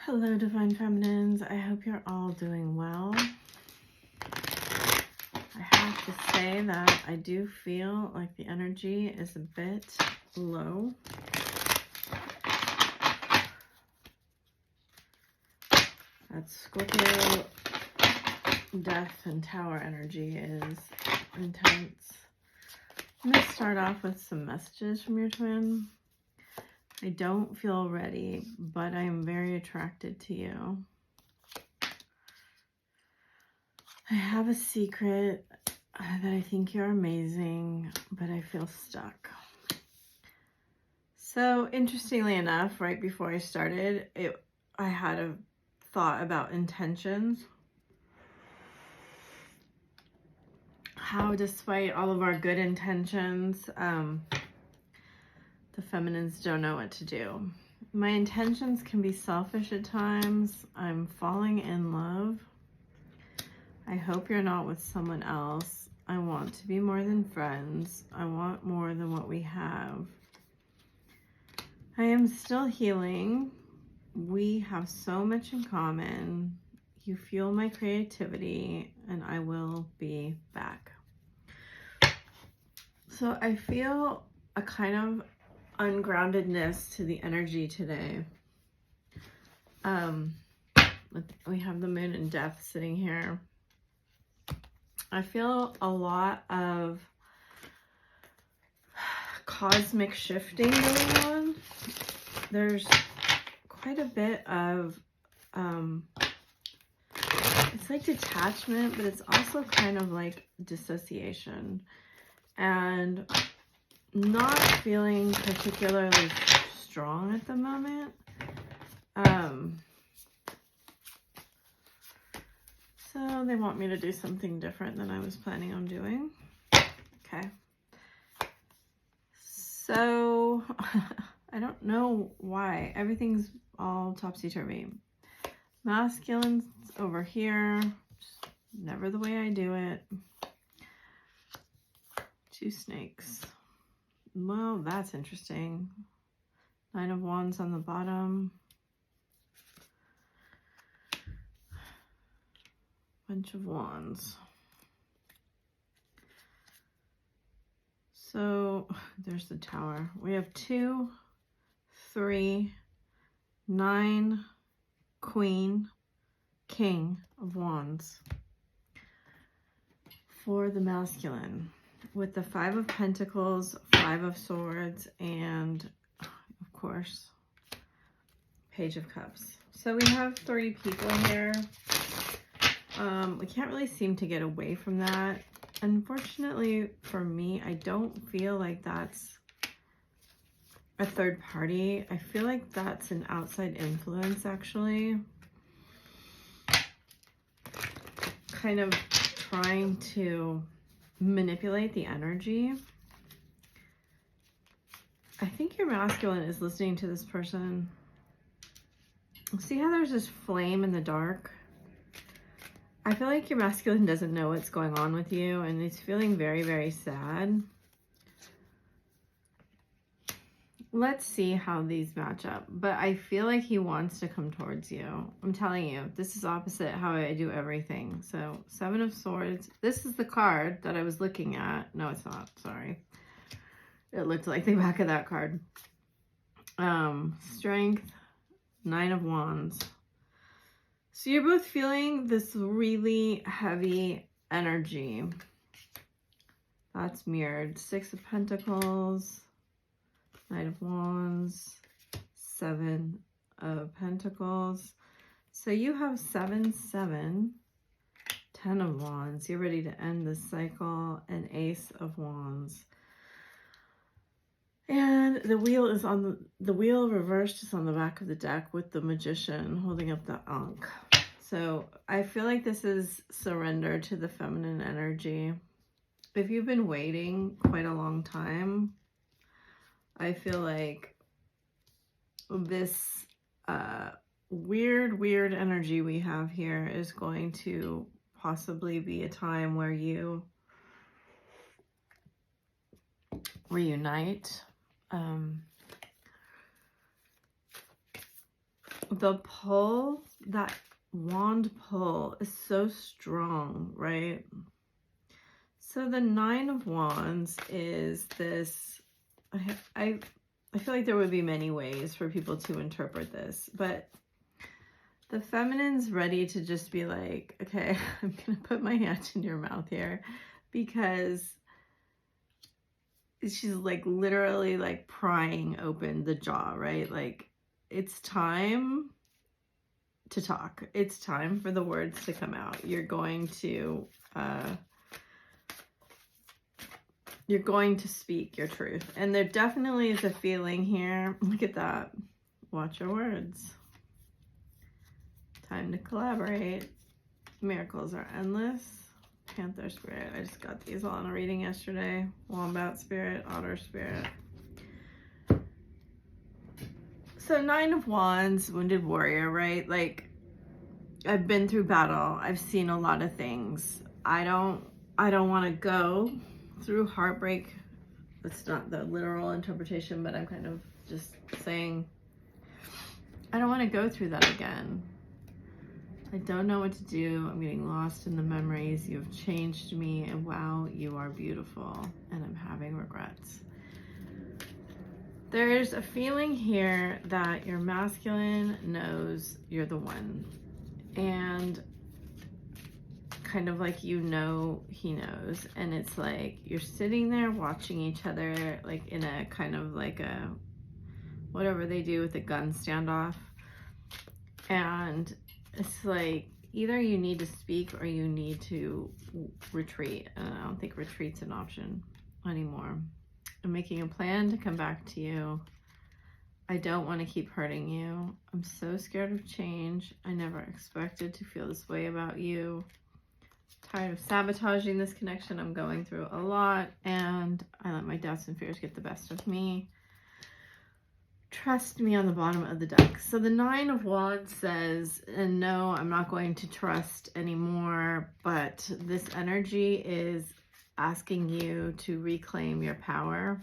Hello, Divine Feminines. I hope you're all doing well. I have to say that I do feel like the energy is a bit low. That Scorpio death and tower energy is intense. I'm going to start off with some messages from your twin. I don't feel ready, but I am very attracted to you. I have a secret that I think you're amazing, but I feel stuck. So interestingly enough, right before I started, I had a thought about intentions. How despite all of our good intentions, the feminines don't know what to do. My intentions can be selfish at times. I'm falling in love. I hope you're not with someone else. I want to be more than friends. I want more than what we have. I am still healing. We have so much in common. You fuel my creativity, and I will be back. So I feel a kind of ungroundedness to the energy today. We have the moon in death sitting here. I feel a lot of cosmic shifting going on. There's quite a bit of it's like detachment, but it's also kind of like dissociation and not feeling particularly strong at the moment. So they want me to do something different than I was planning on doing. Okay. So I don't know why. Everything's all topsy-turvy. Masculine's over here. Just never the way I do it. 2 snakes. Well, that's interesting. 9 of Wands on the bottom. Bunch of Wands. So there's the Tower. We have 2, 3, 9, Queen, King of Wands for the masculine, with the 5 of Pentacles, 5 of Swords, and of course, Page of Cups. So we have 3 people here. We can't really seem to get away from that. Unfortunately for me, I don't feel like that's a third party. I feel like that's an outside influence, actually. Kind of trying to manipulate the energy. I think your masculine is listening to this person. See how there's this flame in the dark? I feel like your masculine doesn't know what's going on with you, and he's feeling very, very sad. Let's see how these match up. But I feel like he wants to come towards you. I'm telling you, this is opposite how I do everything. So 7 of Swords. This is the card that I was looking at. No, it's not. Sorry. It looked like the back of that card. Strength. 9 of Wands. So you're both feeling this really heavy energy. That's mirrored. 6 of Pentacles. Knight of Wands, 7 of Pentacles. So you have 7, 7, 10 of Wands. You're ready to end this cycle, and Ace of Wands. And the wheel is on the wheel reversed is on the back of the deck with the Magician holding up the Ankh. So I feel like this is surrender to the feminine energy. If you've been waiting quite a long time, I feel like this weird energy we have here is going to possibly be a time where you reunite. the pull, that wand pull is so strong, right? So the 9 of Wands is this, I feel like there would be many ways for people to interpret this, but the feminine's ready to just be like, okay, I'm going to put my hand in your mouth here, because she's like literally like prying open the jaw, right? Like, it's time to talk. It's time for the words to come out. You're going to speak your truth. And there definitely is a feeling here. Look at that. Watch your words. Time to collaborate. Miracles are endless. Panther spirit. I just got these all on a reading yesterday. Wombat spirit. Otter spirit. So 9 of Wands, wounded warrior, right? Like, I've been through battle. I've seen a lot of things. I don't want to go through heartbreak. That's not the literal interpretation, but I'm kind of just saying I don't want to go through that again. I don't know what to do. I'm getting lost in the memories. You have changed me, and wow, you are beautiful, and I'm having regrets. There's a feeling here that your masculine knows you're the one, and kind of like, you know, he knows, and it's like you're sitting there watching each other, like in a kind of like a whatever they do with a gun standoff, and it's like either you need to speak or you need to retreat, and I don't think retreat's an option anymore. I'm making a plan to come back to you. I don't want to keep hurting you. I'm so scared of change. I never expected to feel this way about you. Tired of sabotaging this connection. I'm going through a lot, and I let my doubts and fears get the best of me. Trust me on the bottom of the deck. So the 9 of Wands says, and no, I'm not going to trust anymore, but this energy is asking you to reclaim your power.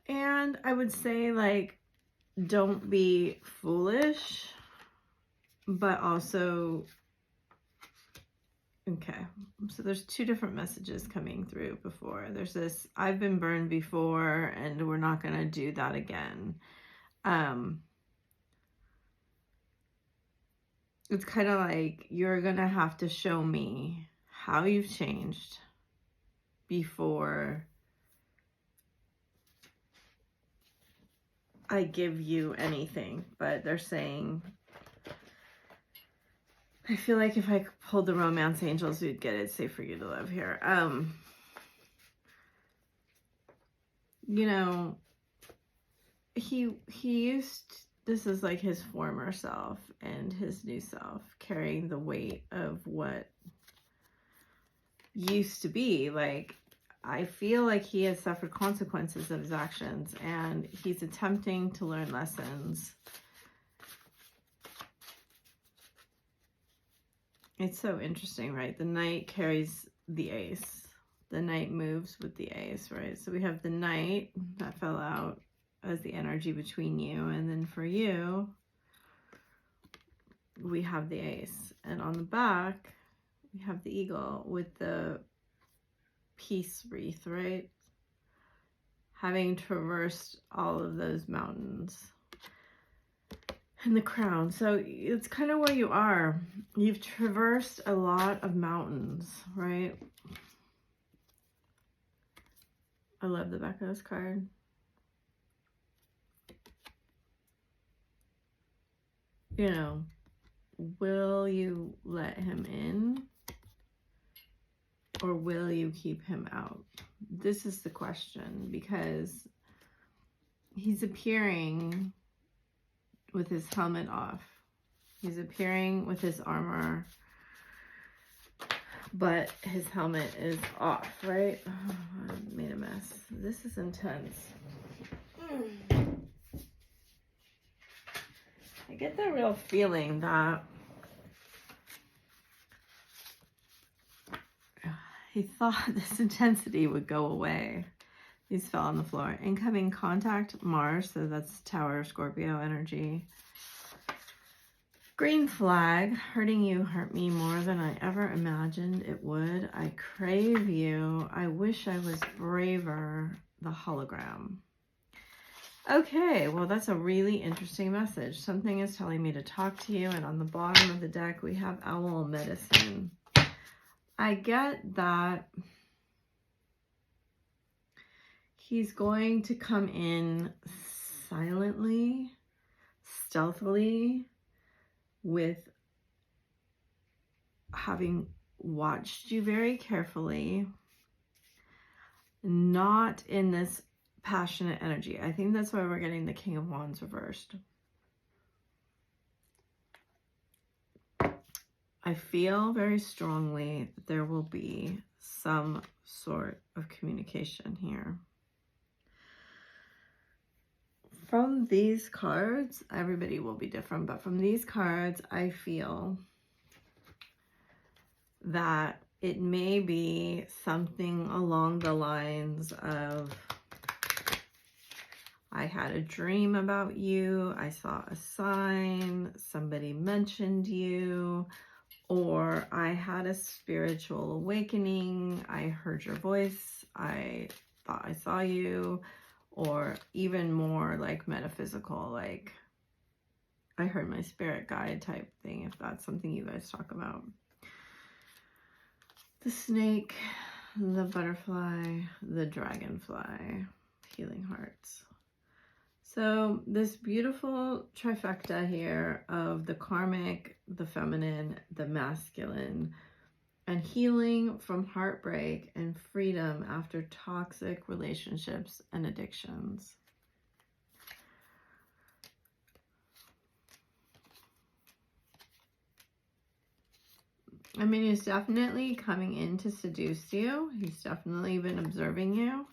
And I would say, like, don't be foolish, but also, okay, so there's 2 different messages coming through before. There's this, I've been burned before and we're not going to do that again. It's kind of like, you're going to have to show me how you've changed before I give you anything. But they're saying, I feel like if I pulled the romance angels, we'd get it. Safe for you to live here. You know, he used, this is like his former self and his new self carrying the weight of what used to be. Like, I feel like he has suffered consequences of his actions, and he's attempting to learn lessons. It's so interesting, right? The Knight carries the Ace. The Knight moves with the Ace, right? So we have the Knight that fell out as the energy between you, and then for you, we have the Ace. And on the back, we have the Eagle with the peace wreath, right? Having traversed all of those mountains. And the crown. So it's kind of where you are. You've traversed a lot of mountains, right? I love the back of this card. You know, will you let him in? Or will you keep him out? This is the question, because he's appearing with his helmet off. He's appearing with his armor, but his helmet is off, right? Oh, I made a mess. This is intense. I get the real feeling that he thought this intensity would go away. These fell on the floor. Incoming contact, Mars. So that's Tower Scorpio energy. Green flag. Hurting you hurt me more than I ever imagined it would. I crave you. I wish I was braver. The hologram. Okay, well, that's a really interesting message. Something is telling me to talk to you. And on the bottom of the deck, we have owl medicine. I get that he's going to come in silently, stealthily, with having watched you very carefully, not in this passionate energy. I think that's why we're getting the King of Wands reversed. I feel very strongly that there will be some sort of communication here. From these cards, everybody will be different, but from these cards, I feel that it may be something along the lines of, I had a dream about you, I saw a sign, somebody mentioned you, or I had a spiritual awakening, I heard your voice, I thought I saw you, or even more like metaphysical, like I heard my spirit guide type thing, if that's something you guys talk about. The snake, the butterfly, the dragonfly, healing hearts. So this beautiful trifecta here of the karmic, the feminine, the masculine, and healing from heartbreak and freedom after toxic relationships and addictions. I mean, he's definitely coming in to seduce you. He's definitely been observing you.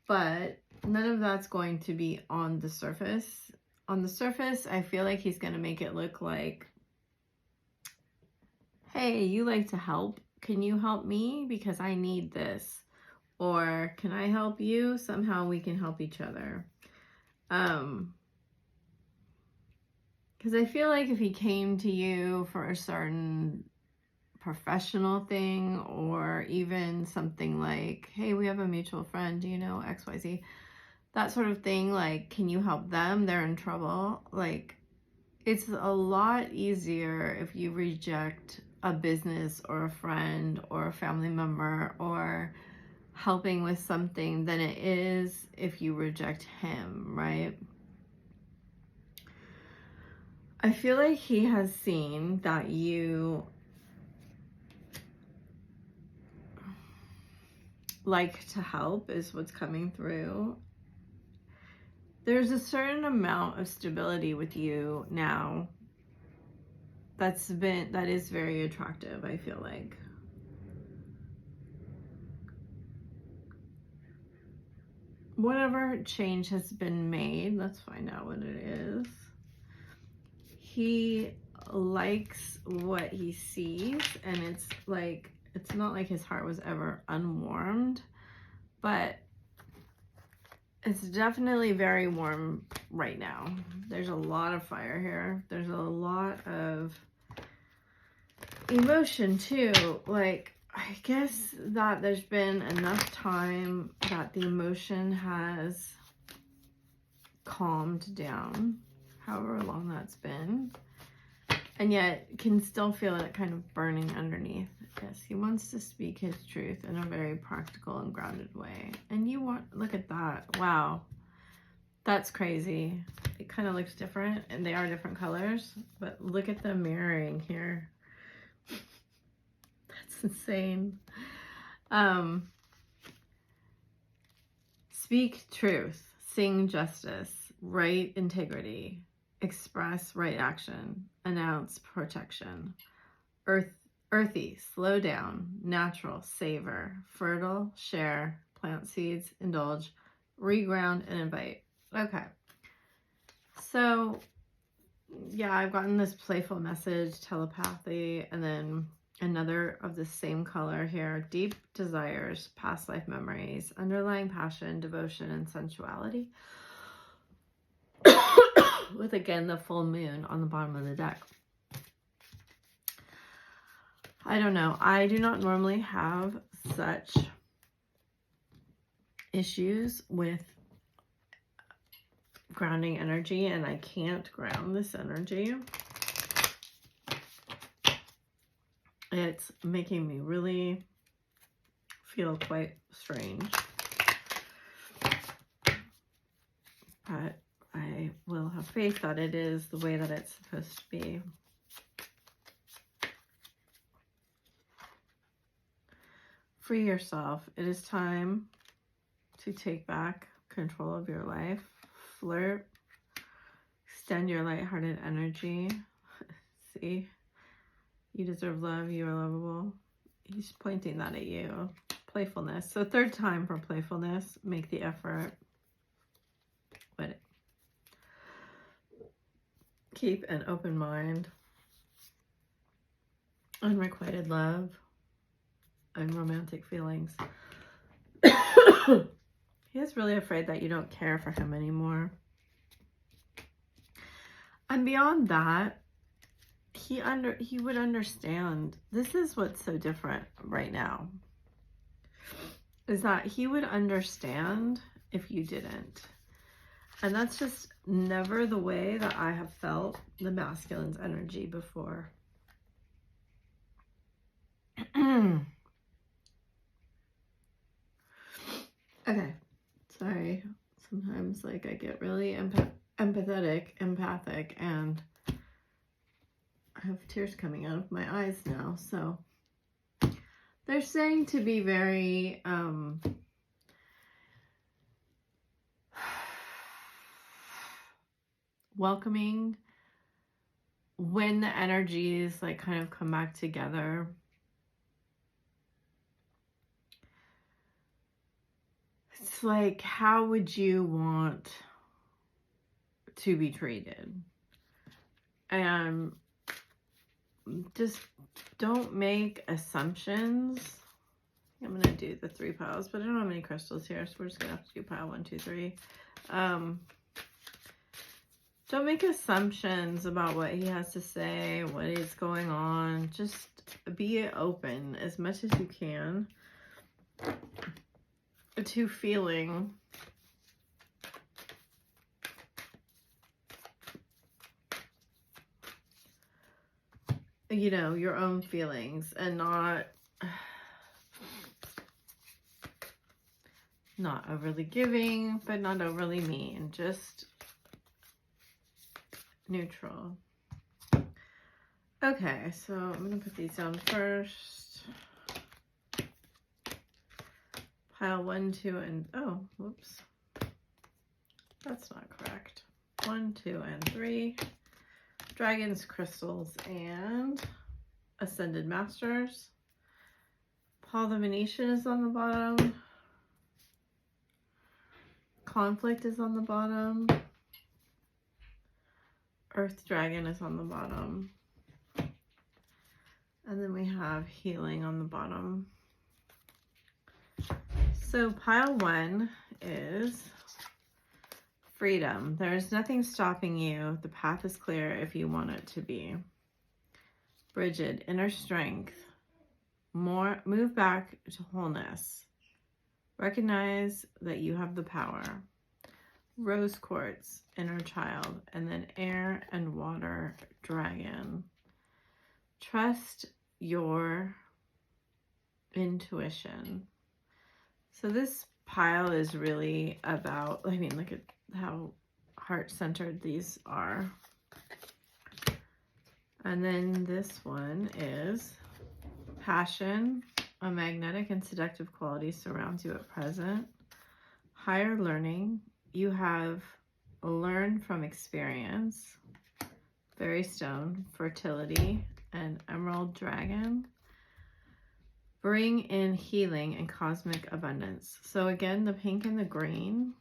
But none of that's going to be on the surface. On the surface, I feel like he's going to make it look like, hey, you like to help. Can you help me? Because I need this. Or can I help you? Somehow we can help each other. Because I feel like if he came to you for a certain professional thing, or even something like, hey, we have a mutual friend, do you know XYZ? That sort of thing, like, can you help them? They're in trouble. Like, it's a lot easier if you reject a business or a friend or a family member or helping with something than it is if you reject him, right? I feel like he has seen that you like to help is what's coming through. There's a certain amount of stability with you now that is very attractive, I feel like. Whatever change has been made, let's find out what it is. He likes what he sees, and it's like, it's not like his heart was ever unwarmed, but it's definitely very warm right now. There's a lot of fire here. There's a lot of emotion too. Like, I guess that there's been enough time that the emotion has calmed down, however long that's been, and yet can still feel it kind of burning underneath. Yes, he wants to speak his truth in a very practical and grounded way. And you want, look at that. Wow. That's crazy. It kind of looks different, and they are different colors, but look at the mirroring here. That's insane. Speak truth, sing justice, right integrity, express right action, announce protection, earthy, slow down, natural, savor, fertile, share, plant seeds, indulge, reground, and invite. Okay. So, yeah, I've gotten this playful message, telepathy, and then Another of the same color here. Deep desires, past life memories, underlying passion, devotion, and sensuality. With, again, the full moon on the bottom of the deck. I don't know. I do not normally have such issues with grounding energy, and I can't ground this energy. It's making me really feel quite strange. But I will have faith that it is the way that it's supposed to be. Free yourself. It is time to take back control of your life. Flirt. Extend your lighthearted energy. See? You deserve love. You are lovable. He's pointing that at you. Playfulness. So third time for playfulness. Make the effort. But keep an open mind. Unrequited love. And romantic feelings. He is really afraid that you don't care for him anymore. And beyond that, he would understand. This is what's so different right now. Is that he would understand if you didn't. And that's just never the way that I have felt the masculine's energy before. Okay, sorry. Sometimes like I get really empathic, and I have tears coming out of my eyes now. So they're saying to be very welcoming when the energies like kind of come back together. It's like, how would you want to be treated? And just don't make assumptions. I'm going to do the 3 piles, but I don't have any crystals here, so we're just going to have to do pile 1, 2, 3. Don't make assumptions about what he has to say, what is going on. Just be open as much as you can to feeling your own feelings, and not overly giving, but not overly mean, just neutral. Okay, so I'm going to put these down first. Pile 1, 2, and oh, whoops. That's not correct. 1, 2, and 3. Dragons, crystals, and Ascended Masters. Paul the Venetian is on the bottom. Conflict is on the bottom. Earth Dragon is on the bottom. And then we have Healing on the bottom. So pile 1 is freedom. There is nothing stopping you. The path is clear if you want it to be. Bridget, inner strength. Move back to wholeness. Recognize that you have the power. Rose quartz, inner child. And then air and water, dragon. Trust your intuition. So this pile is really about, look at how heart-centered these are. And then this one is passion. A magnetic and seductive quality surrounds you at present. Higher learning. You have learned from experience. Fairy stone, fertility, and emerald dragon. Bring in healing and cosmic abundance. So again, the pink and the green.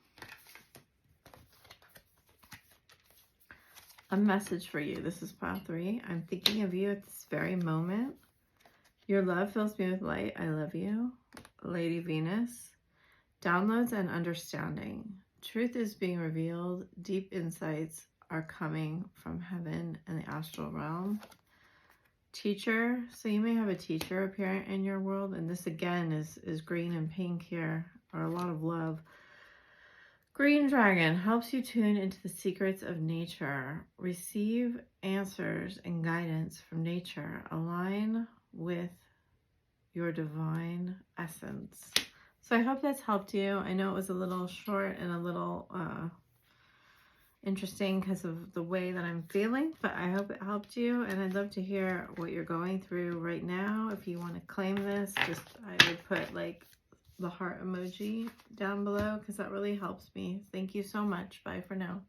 A message for you. This is pile 3. I'm thinking of you at this very moment. Your love fills me with light. I love you. Lady Venus. Downloads and understanding. Truth is being revealed. Deep insights are coming from heaven and the astral realm. Teacher. So you may have a teacher appear in your world. And this again is green and pink here. Or a lot of love. Green Dragon helps you tune into the secrets of nature. Receive answers and guidance from nature. Align with your divine essence. So I hope that's helped you. I know it was a little short and a little interesting because of the way that I'm feeling, but I hope it helped you. And I'd love to hear what you're going through right now. If you want to claim this, just I would put like the heart emoji down below because that really helps me. Thank you so much. Bye for now.